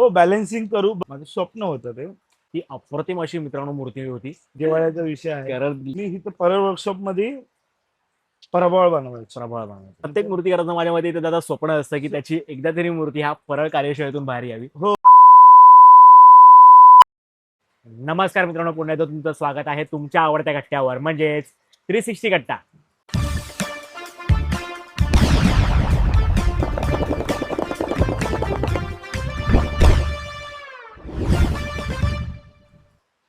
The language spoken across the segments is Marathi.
हो, बॅलन्सिंग करू माझं स्वप्न होतं ते. ती अप्रतिम अशी मित्रांनो मूर्ती होती. दिवाळीचा विषय आहे. कारण मी इथं परळ वर्कशॉप मध्ये प्रबळ बनवायचो. प्रबळ बनवतो. प्रत्येक मूर्तीकाराचं माझ्या मते दादा स्वप्न असतं की त्याची एकदा तरी मूर्ती ह्या परळ कार्यशाळेतून बाहेर यावी. हो. नमस्कार मित्रांनो, पुन्हा एकदा तुमचं स्वागत आहे तुमच्या आवडत्या कट्ट्यावर म्हणजेच 360 कट्टा.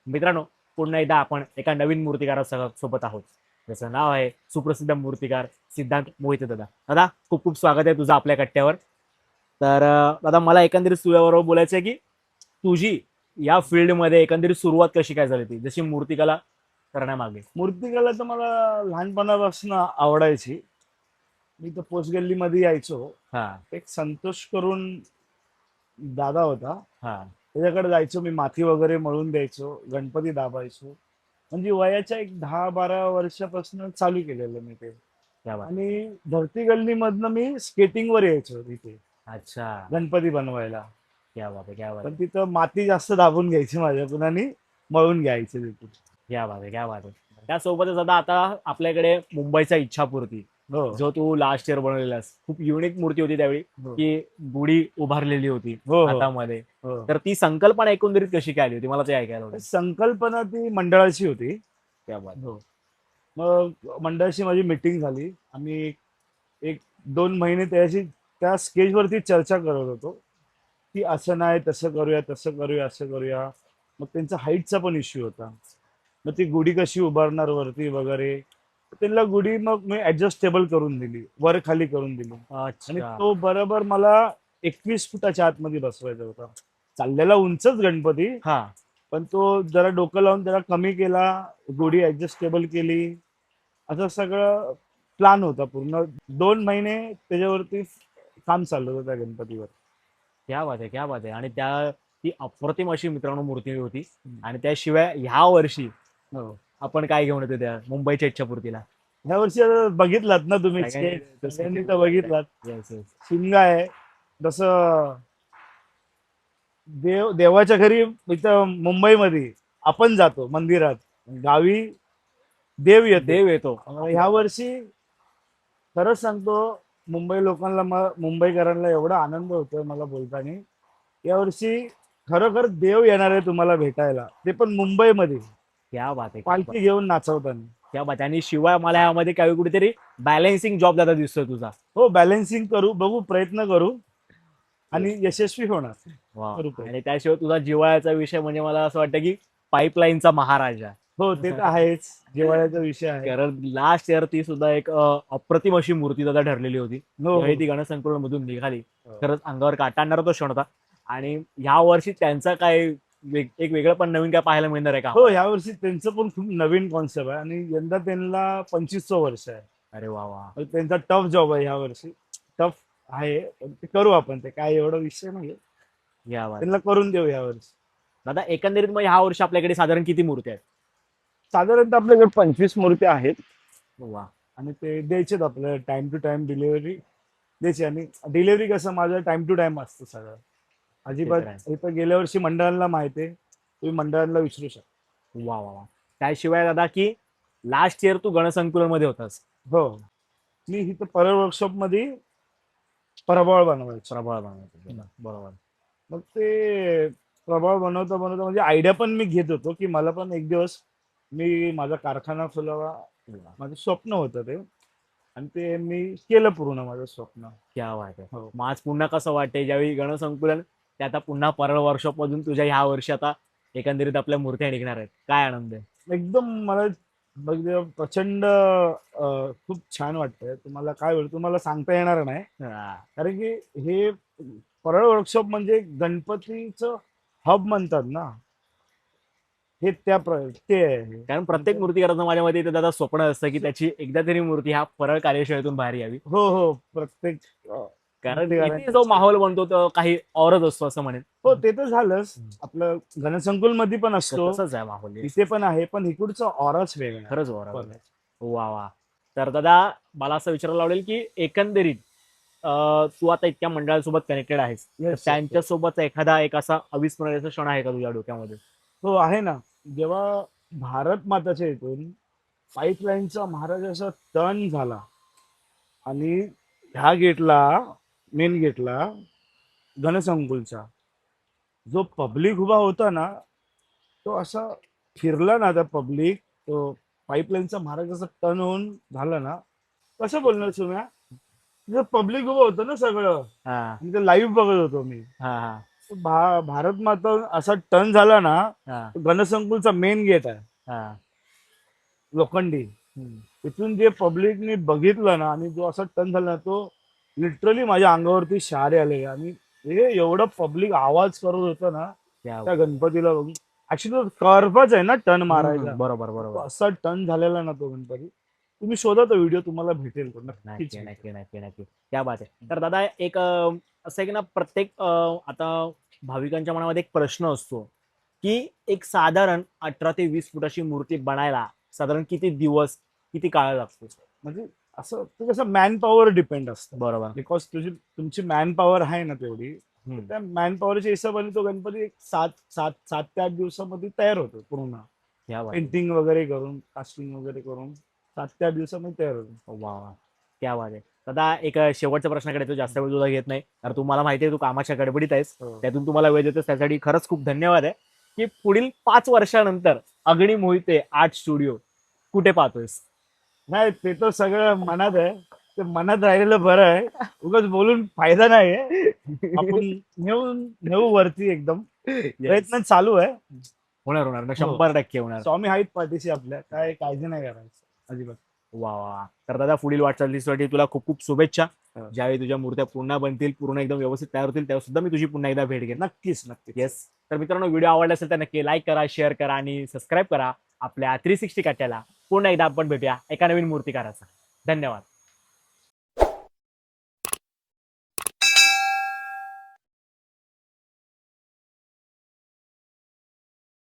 मित्रांनो, पुन्हा एकदा आपण एका नवीन मूर्तिकारासह सोबत आहोत, ज्याचं नाव आहे सुप्रसिद्ध मूर्तिकार सिद्धांत मोहिते. दादा दादा खूप खूप स्वागत आहे तुझं आपल्या कट्ट्यावर. तर दादा मला एकंदरीत तुझ्याबरोबर बोलायचं आहे की तुझी या फील्डमध्ये एकंदरीत सुरुवात कशी काय झाली, ती जशी मूर्तिकला करण्यामागे. मूर्तिकला तर मला लहानपणापासून आवडायची. मी तर पोस्ट गल्लीमध्ये यायचो. हा एक संतोष करून दादा होता, हा त्याच्याकडे जायचो. मी माती वगैरे मळून द्यायचो, गणपती दाबायचो. म्हणजे वयाच्या एक 10-12 वर्षापासून चालू केलेलं मी ते. क्या बात. आणि धरती गल्लीमधनं मी स्केटिंगवर यायचो तिथे अच्छा, गणपती बनवायला. क्या बात आहे, क्या बात पण आहे, तिथं माती जास्त दाबून घ्यायची माझ्याकडून आणि मळून घ्यायचे तिथून. क्या बात आहे, क्या बात आहे. त्यासोबतच दादा आता आपल्याकडे मुंबईचा इच्छापूर्ती हो जो तू लास्ट इयर बनवलेलास, खूप युनिक मूर्ती होती त्यावेळी, हो की गुढी उभारलेली होती हो हो हातामध्ये. हो. तर ती संकल्पना एकंदरीत कशी काय आली होती, मला ते ऐकायला आवडेल. संकल्पना ती मंडळाची होती. क्या बात. हो. मग मंडळाशी माझी मीटिंग झाली. आम्ही एक 2 महिने त्या स्केचवरती चर्चा करत होतो की असं नाही, तसं करूया, तसं करूया, असं करूया. मग त्यांचा हाईटचा पण इश्यू होता. मग ती गुढी कशी उभारणार वरती वगैरे. त्यांना गुढी मग मी ऍडजस्टेबल करून दिली, वर खाली करून दिली. आणि अच्छा, तो बरोबर मला 21 फुटाच्या आतमध्ये बसवायचा होता. चाललेला उंचच गणपती, हा पण तो जरा डोकं लावून त्याला कमी केला, गुढी ऍडजस्टेबल केली. असं सगळं प्लॅन होता पूर्ण. 2 महिने त्याच्यावरती काम चाललं होतं त्या गणपतीवर. क्या बात आहे, क्या बात आहे. आणि त्या ती अप्रतिम अशी मित्रांनो मूर्ती होती. आणि त्याशिवाय ह्या वर्षी हो. आपण काय घेऊन येतो त्या मुंबईच्या इच्छापूर्तीला. ह्या वर्षी आता बघितलात ना तुम्ही सगळ्यांनी sketch? सगळ्यांनी तर बघितलात. Yes yes. शिमगा आहे. जसं देवाच्या घरी इथं मुंबईमध्ये आपण जातो मंदिरात, गावी देव येतो. देव येतो. ह्या वर्षी खरंच सांगतो, मुंबईकरांना एवढा आनंद होतोय मला बोलताना. यावर्षी खरोखर देव येणार आहे तुम्हाला भेटायला, ते पण मुंबईमध्ये क्या बात आहे, क्या बात पालखी घेऊन नाचवताना. क्या बात आहे. आणि शिवाय मला यामध्ये काही कुठेतरी बॅलन्सिंग जॉब दादा दिसतोय तुझा. हो, बॅलन्सिंग करू, बघू, प्रयत्न करू आणि यशस्वी होणार. वा. करू प्रयत्न. आणि त्याशिवाय तुझा जिव्हाळ्याचा विषय म्हणजे मला असं वाटतं की पाईपलाईनचा महाराजा. हो, ते तर आहेच, जिव्हाळ्याचा विषय आहे. कारण लास्ट इयर ती सुद्धा एक अप्रतिम अशी मूर्ती दादा ठरलेली होती. हो त्यावेळी हो. ती गणसंकुलन मधून निघाली. हो. खरंच अंगावर काटा आणणारा तो क्षण होता. आणि ह्या वर्षी त्यांचा काय एक वेगळं पण नवीन काय पाहायला मिळणार आहे का. हो, यावर्षी त्यांचं पण खूप नवीन कॉन्सेप्ट आहे आणि यंदा त्यांना 25चं वर्ष आहे. अरे वा वा. तर त्यांचा टफ जॉब आहे ह्या वर्षी. टफ आहे, पण ते करू आपण. ते काय एवढा विषय नाही, या वा. त्यांना करून देऊ यावर्षी. दादा एकंदरीत मग ह्या वर्षी आपल्याकडे साधारण किती मूर्ती आहेत. साधारणतः आपल्याकडे 25 मूर्ती आहेत वा. आणि ते द्यायचेत आपल्याला टाइम टू टाइम डिलिव्हरी द्यायची. आणि डिलिव्हरी कसं माझं टाइम टू टाइम असतं सगळं. अजिबात आहे. इथं गेल्या वर्षी मंडळांना माहिती आहे, तुम्ही मंडळांना विचारू शकता. वा वा वा. त्याशिवाय दादा की लास्ट इयर तू गणसंकुलन मध्ये होतास. हो, मी इथं परळ वर्कशॉप मध्ये प्रबळ बनवायचो. प्रबळ बनवतो. बरोबर. मग ते प्रबळ बनवता बनवता म्हणजे आयडिया पण मी घेत होतो की मला पण एक दिवस मी माझा कारखाना खोलावा, माझं स्वप्न होतं ते. आणि ते मी केलं पूर्ण माझं स्वप्न. क्या वाट आहे. हो. मग आज पुन्हा कसं वाटतंय ज्यावेळी गणसंकुलन ते आता पुन्हा परळ वर्कशॉप मधून तुझ्या ह्या वर्षी आता एकंदरीत आपल्या मूर्त्या निघणार आहेत, काय आनंद आहे. एकदम मला प्रचंड खूप छान वाटतंय. तुम्हाला काय बोलतो, तुम्हाला सांगता येणार नाही. हा. कारण की हे परळ वर्कशॉप म्हणजे गणपतीचं हब म्हणतात ना, हे ते आहे. कारण प्रत्येक मूर्तिकाराचं माझ्या मध्ये दादा स्वप्न असतं की त्याची एकदा तरी मूर्ती ह्या परळ कार्यशाळेतून बाहेर यावी. हो हो, प्रत्येक कारण मूर्तिकारांचं इथे जो माहोल बनतो तो काही औरच असतो असं म्हणेन. हो, ते तर झालंच. आपलं घनसंकुल मध्ये पण असतो, तसंच आहे माहोल. इथे पण आहे, पण इकडचा ऑराच वेगळा आहे. खरंच बरोबर. वा वा. तर दादा मला असं विचारायला आवडेल की एकंदरीत तू आता इतक्या मंडळांसोबत कनेक्टेड आहेस, तर त्यांच्यासोबत एखादा एक असा अविस्मरणीय क्षण आहे का तुझ्या डोक्यामध्ये? हो आहे ना. जेव्हा भारत माताच्या इथून पाईपलाईनचा महाराज असा टर्न झाला आणि ह्या गेटला, मेन गेटला, घनसंकुलचा जो पब्लिक उभा होता ना, तो असा फिरला ना, त्या पब्लिक, तो पाईपलाईनचा महाराज असा टर्न होऊन झाला ना, कसं बोलणार सुम्या, तिथं पब्लिक उभं होतं ना सगळं, हा आणि ते लाईव्ह बघत होतो मी. हा हा भारत माता असा टर्न झाला ना, हा तो घनसंकुलचा मेन गेट आहे, हा लोखंडी. हम्म. तिथून जे पब्लिकने बघितलं ना, आणि जो असा टर्न झाला ना, तो लिटरली माझ्या अंगावरती शहारे आले. आणि हे एवढं पब्लिक आवाज करत होतं ना क्या त्या गणपतीला बघून. ऍक्च्युली कर्वच आहे ना टर्न मारायचा. बरोबर तो बरोबर. असा टर्न झालेला ना तो गणपती. तुम्ही शोधा तो व्हिडिओ, तुम्हाला भेटेल तो नक्कीच नक्की भेटेल. नक्की नक्की नक्की क्या बात आहे. तर दादा एक असं आहे की ना, प्रत्येक आता भाविकांच्या मनामध्ये एक प्रश्न असतो की एक साधारण 18 ते 20 फुटाची मूर्ती बनायला साधारण किती दिवस, किती काळ लागतो? म्हणजे असं ते कसं मॅन पॉवर डिपेंड असतं. बरोबर. बिकॉज तुमची मॅन पॉवर आहे ना तेवढी, हम्म. त्या मॅन पॉवरच्या हिशोबाने तो गणपती एक 7 ते 8 दिवसामध्ये तयार होतो पूर्ण. क्या बात आहे. पेंटिंग वगैरे करून, कास्टिंग वगैरे करून 7 ते 8 दिवसामध्ये तयार होतो. वा वा, क्या बात आहे. दादा एक शेवटच्या प्रश्नाकडे तो जास्त वेळ तुला घेत नाही, कारण तुम्हाला माहिती आहे तू कामाच्या गडबडीत आहेस, हो. त्यातून तुम्हाला वेळ देतोस त्यासाठी खरंच खूप धन्यवाद आहे. की पुढील 5 वर्षानंतर अग्नी मोहिते आर्ट स्टुडिओ कुठे पाहतोयस? नाही, ते तर सगळं मनात आहे. ते मनात राहिलेलं बरं आहे. उगाच बोलून फायदा नाही आहे. आपण नेऊ वरती एकदम. Yes. प्रयत्न चालू आहे. होणार होणार ना, 100% होणार. स्वामी आहेत पाठीशी आपल्या, काय काळजी नाही करायचं अजिबात. वा वा. तर दादा पुढील वाटचालीसाठी तुला खूप खूप शुभेच्छा. हो. ज्यावेळी तुझ्या मूर्त्या पुन्हा बनतील, पूर्ण एकदम व्यवस्थित तयार होतील, तेव्हा सुद्धा मी तुझी पुन्हा एकदा भेट घेईन. नक्कीच नक्कीच. येस. तर मित्रांनो, व्हिडिओ आवडला असेल तर नक्की लाईक करा, शेअर करा आणि सबस्क्राईब करा आपल्या 360 कट्ट्याला. पुन्हा एकदा आपण भेटूया एका नवीन मूर्तिकाराचा. धन्यवाद.